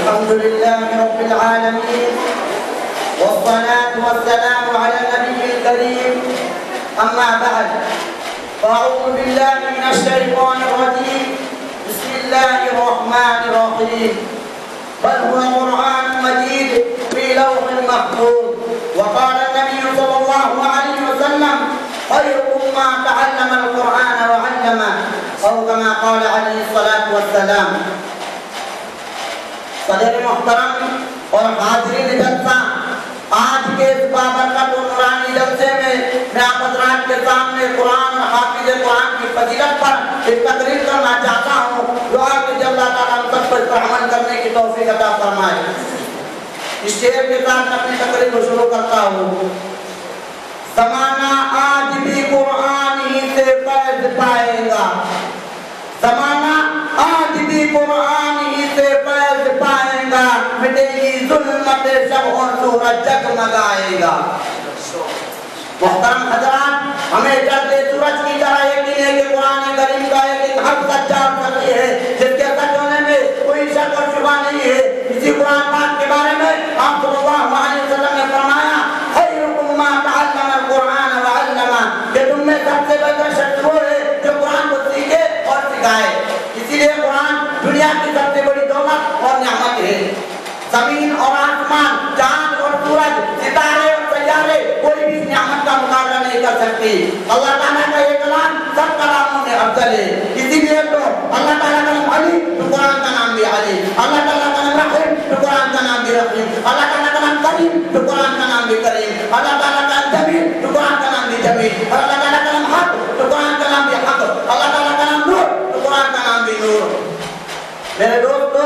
الحمد لله رب العالمين والصلاة والسلام على النبي الكريم أما بعد فأعوذ بالله من الشيطان الرجيم بسم الله الرحمن الرحيم بل هو قرآن مجيد في لوح محفوظ وقال النبي صلى الله عليه وسلم خيركم من تعلم القرآن وعلمه أو كما قال عليه الصلاة والسلام. صدر محترم اور حاضرین جلسہ، آج کے اس بابرکت و نورانی جلسے میں آپ حضرات کے سامنے قرآن اور حافظ قرآن کی فضیلت پر ایک تقریر کرنا چاہتا ہوں. دعا کہ اللہ تعالیٰ ہم سب پر عمل کرنے کی توفیق عطا فرمائے. اس شعر کے ساتھ اپنی تقریر کو شروع کرتا ہوں. زمانہ آج بھی قرآن ہی سے فیض پائے گا، زمانہ آج بھی قرآن ہی سے فیض پائے گا، مٹے گی ظلمت شب اور سورج جگمگائے گا. محترم حضرات، ہمیں چلتے سورج کی طرح یقین ہے کہ قرآن کریم کا ایک حق سچا اور سچی ہے جس کے سچ ہونے میں کوئی شک اور شبہ نہیں ہے. اسی قرآن پاک کے بارے میں آپ صلی اللہ علیہ وسلم نے فرمایا خیرکم من تعلم القرآن وعلمه، کہ تم میں سب سے بہتر شخص وہ ہے جو قرآن کو سیکھے اور سکھائے. اسی لیے قرآن دنیا کی سب سے بڑی دولت اور نعمت ہے. زمین اور آسمان، چاند اور سورج، ستارے اور سیارے کوئی بھی اس نعمت کا مقابلہ نہیں کر سکتی. اللہ تعالیٰ کا یہ کلام سب کلاموں میں افضل ہے. اسی لیے تو اللہ تعالیٰ کا نام علی تو قرآن کا نام بھی علی، اللہ تعالیٰ کا نام رحیم تو قرآن کا نام بھی رحیم، اللہ تعالیٰ کا نام کریم تو قرآن کا نام بھی کریم، اللہ تعالیٰ کا نام جمیل تو قرآن کا نام بھی جمیل، اللہ تعالیٰ کا نام حق تو قرآن کا نام بھی حق، اللہ تعالیٰ کا نام نور تو قرآن کا نام بھی نور. میرے دوستو،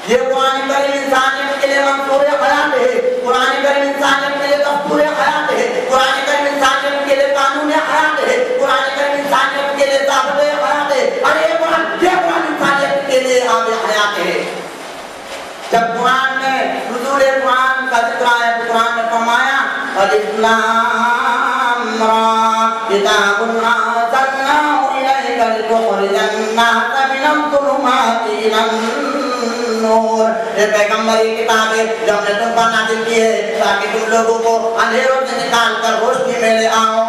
یہ قرآن کریم انسانیت کے لیے منصور حیات ہے، قرآن کریم انسانیت کے لیے دستور حیات ہے، قرآن کریم انسانیت کے لیے قانون حیات ہے، قرآن کریم انسانیت کے لیے ضابطۂ حیات ہے. اور یہ قرآن انسانیت کے لیے آب حیات ہے. جب قرآن میں نزول قرآن کا ذکر آیا تو قرآن نے فرمایا الف لام را کتاب انزلناه الیک لتخرج الناس من الظلمات الى النور. یہ پیغمبر کی کتاب ہے جو ہم نے تم پر نازل کی ہے تاکہ تم لوگوں کو اندھیروں سے نکال کر روشنی میں لے آؤ.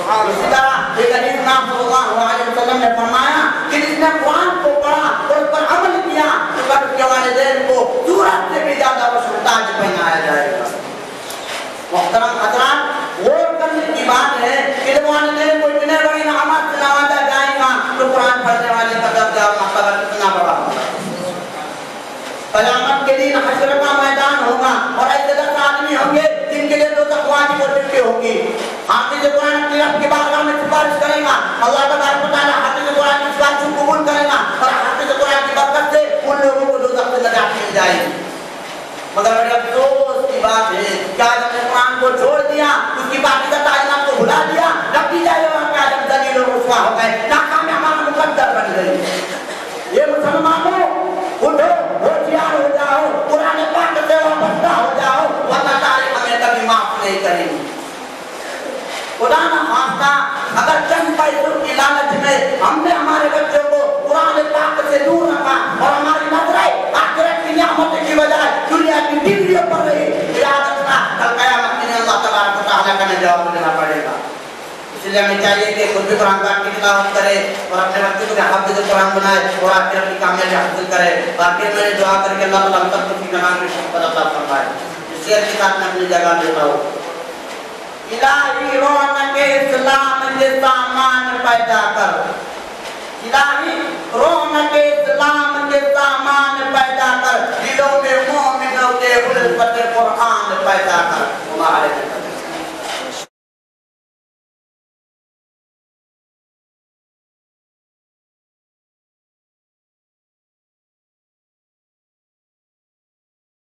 اسی طرح ایک حدیث میں صلی اللہ علیہ وسلم نے فرمایا کہ جس نے قرآن کو پڑھا اور اس پر عمل کیا تو اس کے والدین کو سورج سے بھی زیادہ تاج پہنایا جائے گا. محترم حضرات، غور کرنے کی بات ہے کہ جب والدین کو اتنے بڑی نعمت سے نوازا جائے گا تو قرآن پڑھنے والے کا درجہ اور مرتبہ کتنا بڑا ہوگا. قیامت کے دن حشر کا میدان ہوگا اور ایسے 10 آدمی ہوں گے جن کے لیے 2 تقویٰ کی وظیفے ہوگی. حافظ قرآن اپنے رب کی بارگاہ میں سفارش کرے گا، اللہ تبارک و تعالیٰ حافظ قرآن کی سفارش کو قبول کرے گا اور حافظ قرآن کی برکت سے ان لوگوں کو دوزخ سے نجات مل جائے گی. مگر بڑے افسوس کی بات ہے کہ آج ہم نے قرآن کو چھوڑ دیا، اس کی باقی کا تعلیمات کو بھلا دیا، نتیجہ یہ ہوا کہ آج ہم ذلیل اور رسوا ہو گئے، ناکامی ہمارا مقدر بن گئی. یہ مسلمانوں اٹھو، ہوشیار ہو جاؤ، قرآن پاک سے وابستہ ہو جاؤ ورنہ تاریخ ہمیں کبھی معاف نہیں کرے گی. خدا نہ خواستہ اگر چند پیسوں کی لالچ میں ہم نے ہمارے بچوں کو قرآن پاک سے دور رکھا اور ہماری نظریں آخرت کی نعمت کی بجائے دنیا کی ٹیویوں پر رہی، یاد رکھنا کل قیامت میں اللہ تبارک و تعالیٰ کا جواب دینا پڑے گا. اس لیے ہمیں چاہیے کہ خود بھی قرآن پاک کی تلاوت کرے اور اپنے بچوں کو حافظ قرآن بنائے اور آخرت کی کامیابی حاصل کرے. آخر میں دعا کر کے اللہ تعالیٰ ہم سب کو اپنی کلام کی شفقت عطا فرمائے. اس شعر کے ساتھ میں اپنی جگہ دیتا ہوں. الہی رونق اسلام کے سامان پیدا کر، الہی رونق اسلام کے سامان پیدا کر، دلوں میں مومنوں کے الفت قرآن پیدا کر.